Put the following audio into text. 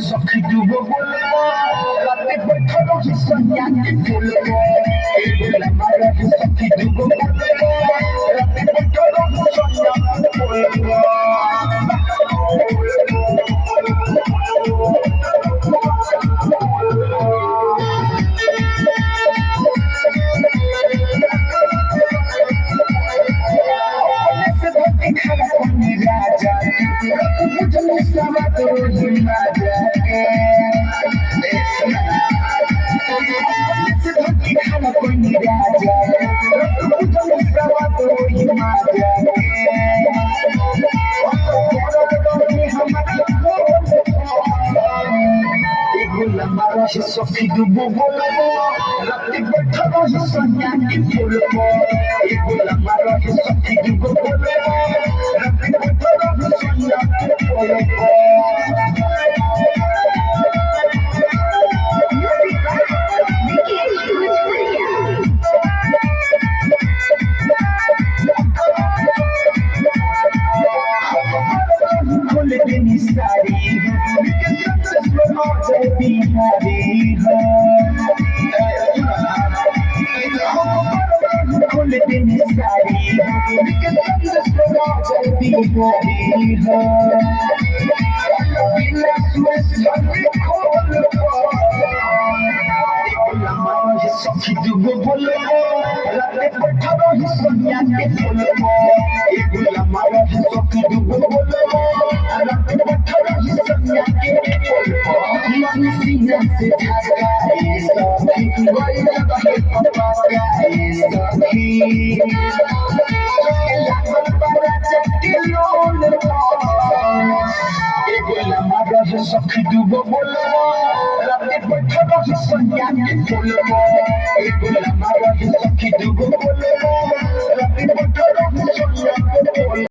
Sokhi dubo bolbo, rate बैठो रही सैया के बोलबो, बोला मारा सखी दुबो बोलबो, रते बैठो रही सैया के बोलबो। खाना पानी राजा, मुझे सवा तो राजा खाना पानी राजा, मुझे सवा तो हमारा सखी दुबो बोलबो, राते बैठो रही सैया के बोलबो, हमारा सखी दुबो बोलबो, राते बैठो रही सैया के बोलबो। सारी बिहारी खोल दिन सारी सखी दुबो बोलबो, राते बैठो रही सैया के बोलबो, हमारा सखी दुबो बोलबो, राते बैठो रही सैया के बोलबो। मन सीना से धागा सखी वही जगह पप्पा सखी लागल बड़ा चटिलो हमारा सखी दुबो बोलबो, राते बैठो रही सैया के बोलबो, हमारा सखी दुबो बोलबो, राते बैठो रही सैया